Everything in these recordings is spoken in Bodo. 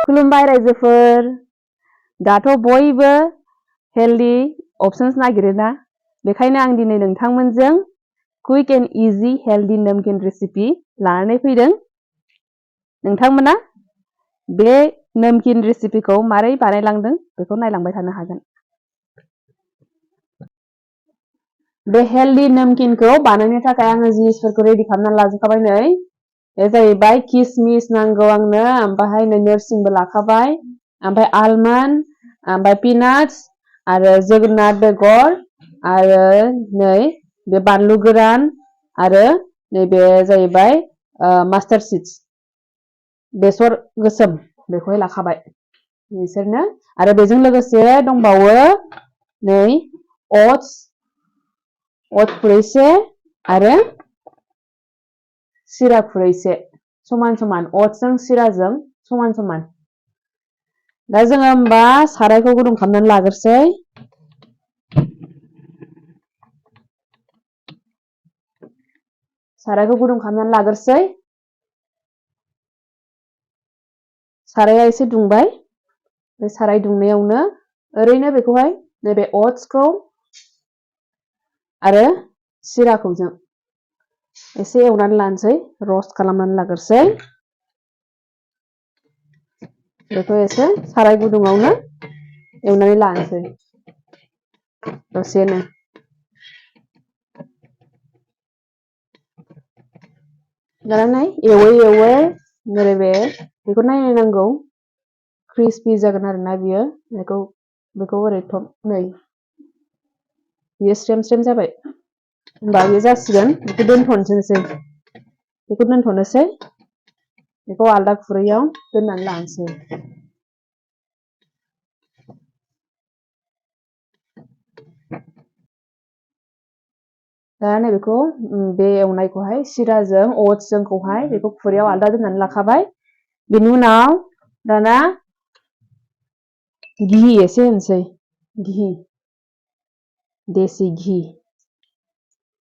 खुलुमबाय रायजोफोर दाथ' बयबो हेल्दी ऑप्शंस नागिरोना बेखायनो आं दिनै नोंथांमोनजों क्विक एंड इजी हेल्दी नमकीन रेसिपि लानानै फैदों नोंथांमोना बे नमकीन रेसिपिखौ मारै बानायलांदों बेखौ नायलांबाय थानो हागोन बे हेल्दी नमकीनखौ बानायनो थाखाय आङो जिनिसफोरखौ रेडि खालामनानै लाजोबखाबाय नै बे जाहैबाय किसमिस नांगौ आंनो ओमफ्राय नोरसिंबो लाखाबाय ओमफ्राय आलमन्ड ओमफ्राय पिनाट्स आरो जोगोनार बेगर आरो नै बे बानलु गोरान आरो नैबे जाहैबाय मास्टार्ड सीड्स बेसर गोसोम बेखौहाय लाखाबाय बिसोरनो आरो बेजों लोगोसे दंबावो नै ओट्स खुरैसे आरो सिरा खुरैसे समान समान ओट्सजों सिराजों समान समान दा जोङो होमबा सारायखौ गुदुं खालामनानै लाग्रोसै साराया एसे दुंबाय बे साराय दुंनायावनो ओरैनो बेखौहाय नैबे ओट्सखौ आरो सिराखौ जों एसे एवनानै लानोसै रस्ट खालामनानै लाग्रोसै बेखौ एसे साराय गुदुङावनो एवनानै लानोसै दसेनो दाना एवै एवै नैबे बेखौ नायनांगौ क्रिस्पि जागोन आरोना बियो बेखौ ओरै नै बियो स्रेम स्रेम जाबाय होमबा बियो जासिगोन बेखौ दोनथ'नोसै बेखौ आलदा खुरैयाव दोननानै लानोसै दा नै बेखौ बे एवनायखौहाय सिराजों ओट्सजोंखौहाय बेखौ खुरैयाव आलदा दोननानै लाखाबाय बेनि उनाव दाना घी एसे होनोसै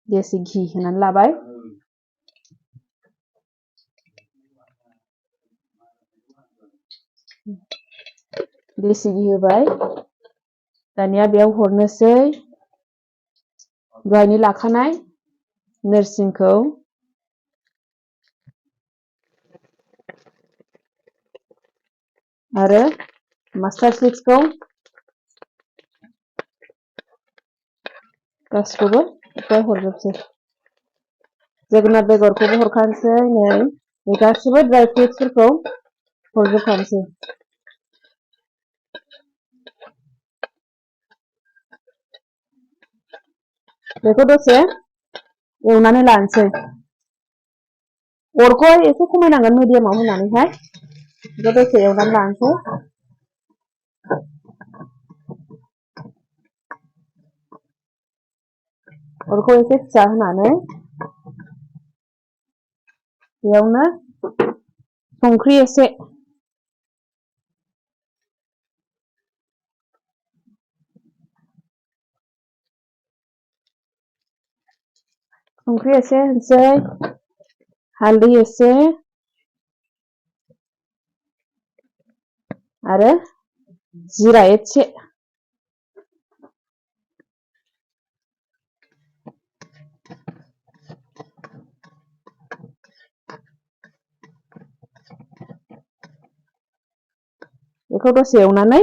देसि घी होनानै लाबाय देसि घी होबाय दानिया बेयाव हरनोसै दहायनि लाखानाय नोरसिंखौ आरो मास्टार्ड सीड्सखौ गासिखौबो बेवहाय हरजोबसै जोगोनार बेगरखौबो हरखानोसै नै बे गासिबो ड्राई फ्रुट्सफोरखौ हरजोबखानोसै बेखौ दसे एवनानै लानोसै अरखौहाय एसे खमायनांगोन मिडियामाव होनानैहाय बेखौ दसे एवनानै लानोसै अरखौ एसे फिसा होनानै बेयावनो संख्रि एसे होनोसै हालदै एसे आरो जिरा एसे बेखौ दसे एवनानै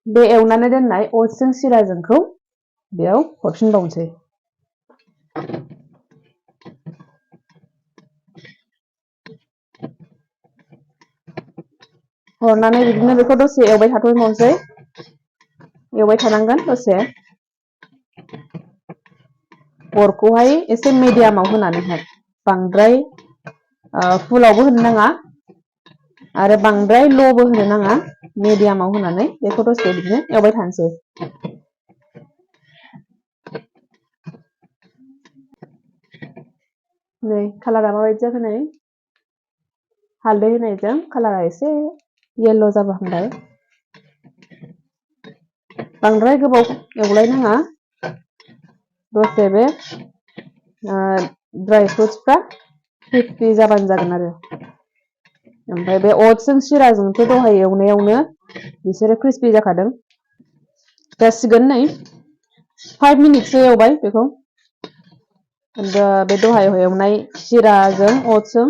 बे एवनानै दोननाय ओट्सजों सिराजोंखौ बेयाव हरफिनबावनोसै हरनानै बिदिनो बेखौ दसे एवबाय थाथ'नोसै एवबाय थानांगोन दसे अरखौहाय एसे मिडियामाव होनानैहाय बांद्राय फुलावबो होनो नाङा आरो बांद्राय ल'बो होनो नाङा मिडियामाव होनानै बेखौ दसे बिदिनो एवबाय थानोसै नै कालारा माबायदि जाखो नै हालदै होनायजों कालारा एसे येल्ल' जाबाय बांद्राय गोबाव एवलायनाङा दसे बे ड्राई फ्रुट्सफ्रा क्रिस्पि जाबानो जागोन आरो ओमफ्राय बे अट्सजों सिराजोंथ' दहाय एवनायावनो बिसोरो क्रिस्पि जाखादों जासिगोन नै 5 मिनिटसो एवबाय बेखौ बे दहाय एवनाय सिराजों अट्सजों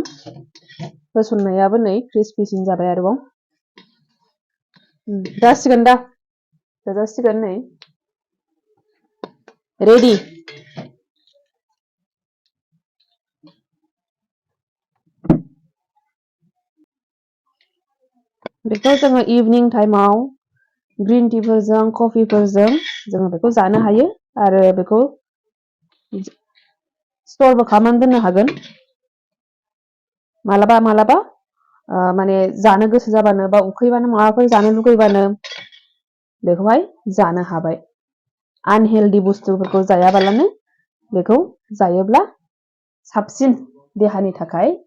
होसननायाबो नै क्रिस्पिसिन जाबाय आरोबाव जासिगोन दा जाजासिगोन नै रेडि बेखौ जोङो इभिनिं टाइमाव ग्रीन टीफोरजों कफिफोरजों जोङो बेखौ जानो हायो आरो बेखौ स्टरबो खालामनानै दोननो हागोन मालाबा मालाबा माने जानो गोसो जाबानो बा उखैबानो माबाफोर जानो लुगैबानो बेखौहाय जानो हाबाय आनहेल्दि बुस्थुफोरखौ जायाबालानो बेखौ जायोब्ला साबसिन देहानि थाखाय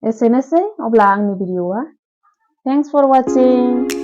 एसेनोसै अब्ला आंनि भिडिअआ थेंक्स फर वाचिं